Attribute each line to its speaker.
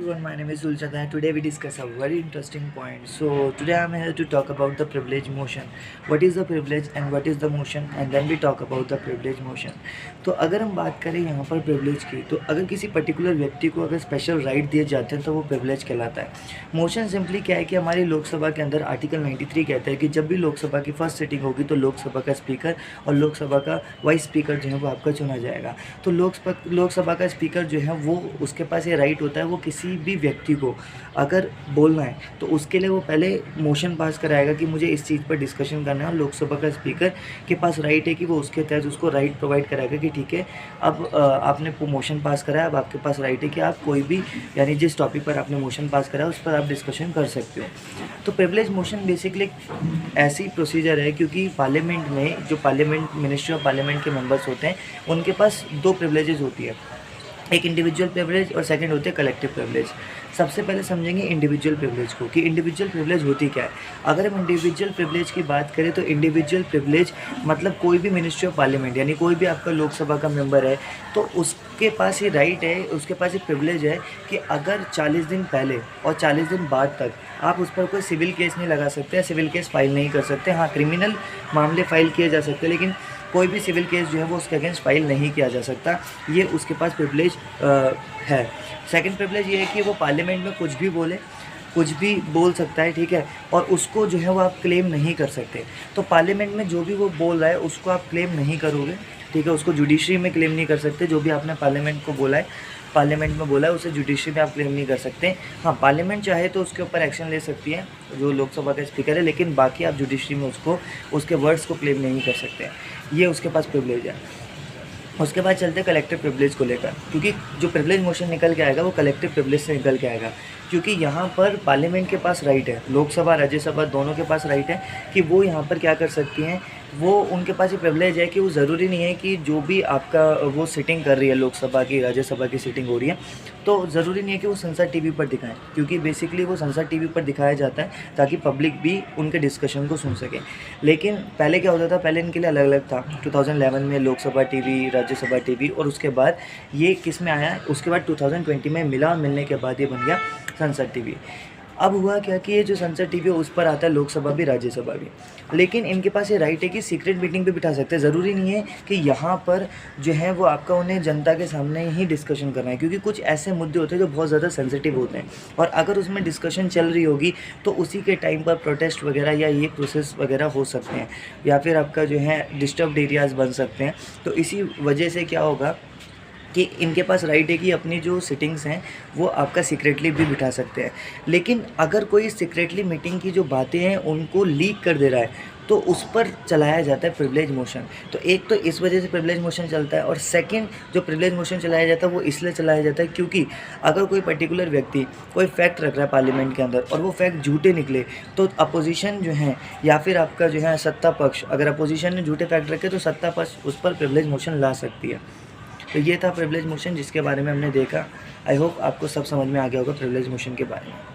Speaker 1: everyone, my name is Zulchad and today we discuss a very interesting point. So today I am here to talk about the privilege motion. What is the privilege and what is the motion, and then we talk about the privilege motion. तो अगर हम बात करें यहाँ पर privilege की, तो अगर किसी पर्टिकुलर व्यक्ति को अगर स्पेशल राइट दिए जाते हैं तो वो privilege कहलाता है। मोशन सिंपली क्या है कि हमारी लोकसभा के अंदर आर्टिकल 93 कहता है कि जब भी लोकसभा की फर्स्ट सिटिंग होगी तो लोकसभा का स्पीकर और लोकसभा का वाइस स्पीकर जो है वो आपका चुना जाएगा। तो लोकसभा का स्पीकर जो है वो उसके पास ये राइट होता है, वो किसी भी व्यक्ति को अगर बोलना है तो उसके लिए वो पहले मोशन पास कराएगा कि मुझे इस चीज़ पर डिस्कशन करना है, और लोकसभा का स्पीकर के पास राइट है कि वो उसके तहत उसको राइट प्रोवाइड कराएगा कि ठीक है, अब आपने मोशन पास कराया, अब आपके पास राइट है कि आप कोई भी यानी जिस टॉपिक पर आपने मोशन पास कराया उस पर आप डिस्कशन कर सकते हो। तो प्रिविलेज मोशन बेसिकली ऐसी प्रोसीजर है क्योंकि पार्लियामेंट में जो मिनिस्ट्री ऑफ पार्लियामेंट के मेंबर्स होते हैं उनके पास दो प्रिविलेजेस होती है, एक इंडिविजुअल प्रिविलेज और सेकंड होते हैं कलेक्टिव प्रिविलेज। सबसे पहले समझेंगे इंडिविजुअल प्रिविलेज को कि इंडिविजुअल प्रिविलेज होती क्या है। अगर हम इंडिविजुअल प्रिविलेज की बात करें तो इंडिविजुअल प्रिविलेज मतलब कोई भी मिनिस्ट्री ऑफ पार्लियामेंट यानी कोई भी आपका लोकसभा का मेंबर है तो उसके पास ये राइट है, उसके पास ये प्रिविलेज है कि अगर 40 दिन पहले और 40 दिन बाद तक आप उस पर कोई सिविल केस नहीं लगा सकते या सिविल केस फाइल नहीं कर सकते। हाँ, क्रिमिनल मामले फाइल किए जा सकते हैं लेकिन कोई भी सिविल केस जो है वो उसके अगेंस्ट फाइल नहीं किया जा सकता। ये उसके पास प्रिविलेज है। सेकंड प्रिविलेज ये है कि वो पार्लियामेंट में कुछ भी बोल सकता है, ठीक है, और उसको जो है वो आप क्लेम नहीं कर सकते। तो पार्लियामेंट में जो भी वो बोल रहा है उसको आप क्लेम नहीं करोगे, ठीक है, उसको जुडिशरी में क्लेम नहीं कर सकते। जो भी आपने पार्लियामेंट को बोला है, पार्लियामेंट में बोला है, उसे जुडिशरी में आप क्लेम नहीं कर सकते। हाँ, पार्लियामेंट चाहे तो उसके ऊपर एक्शन ले सकती है जो लोकसभा का स्पीकर है, लेकिन बाकी आप जुडिशरी में उसके वर्ड्स को क्लेम नहीं कर सकते। ये उसके पास प्रिविलेज है। उसके बाद चलते हैं कलेक्टिव प्रिविलेज को लेकर, क्योंकि जो प्रिविलेज मोशन निकल के आएगा वो कलेक्टिव प्रिविलेज से निकल के आएगा, क्योंकि यहाँ पर पार्लियामेंट के पास राइट है, लोकसभा राज्यसभा दोनों के पास राइट है कि वो यहाँ पर क्या कर सकती हैं। वो उनके पास ये प्रिविलेज है कि वो ज़रूरी नहीं है कि जो भी आपका वो सिटिंग कर रही है, लोकसभा की राज्यसभा की सिटिंग हो रही है, तो ज़रूरी नहीं है कि वो संसद टीवी पर दिखाएं, क्योंकि बेसिकली वो संसद टीवी पर दिखाया जाता है ताकि पब्लिक भी उनके डिस्कशन को सुन सके। लेकिन पहले क्या होता था, पहले इनके लिए अलग अलग था। 2011 में लोकसभा टीवी, राज्यसभा टीवी, और उसके बाद ये किस में आया, उसके बाद 2020 में मिलने के बाद ये बन गया संसद टीवी। अब हुआ क्या कि ये जो संसद टीवी है उस पर आता है लोकसभा भी राज्यसभा भी, लेकिन इनके पास ये राइट है कि सीक्रेट मीटिंग पे बिठा सकते हैं। ज़रूरी नहीं है कि यहाँ पर जो है वो आपका उन्हें जनता के सामने ही डिस्कशन करना है, क्योंकि कुछ ऐसे मुद्दे होते हैं जो बहुत ज़्यादा सेंसिटिव होते हैं, और अगर उसमें डिस्कशन चल रही होगी तो उसी के टाइम पर प्रोटेस्ट वगैरह या ये प्रोसेस वगैरह हो सकते हैं, या फिर आपका जो है डिस्टर्ब्ड एरियाज़ बन सकते हैं। तो इसी वजह से क्या होगा कि इनके पास राइट है कि अपनी जो सिटिंग्स हैं वो आपका सीक्रेटली भी बिठा सकते हैं। लेकिन अगर कोई सीक्रेटली मीटिंग की जो बातें हैं उनको लीक कर दे रहा है तो उस पर चलाया जाता है प्रिविलेज मोशन। तो एक तो इस वजह से प्रिविलेज मोशन चलता है, और सेकंड जो प्रिविलेज मोशन चलाया जाता है वो इसलिए चलाया जाता है क्योंकि अगर कोई पर्टिकुलर व्यक्ति कोई फैक्ट रख रहा है पार्लियामेंट के अंदर और वो फैक्ट झूठे निकले तो अपोजिशन जो है या फिर आपका जो है सत्ता पक्ष, अगर अपोजिशन ने झूठे फैक्ट रखे तो सत्ता पक्ष उस पर प्रिविलेज मोशन ला सकती है। तो ये था प्रिविलेज मोशन जिसके बारे में हमने देखा। आई होप आपको सब समझ में आ गया होगा प्रिविलेज मोशन के बारे में।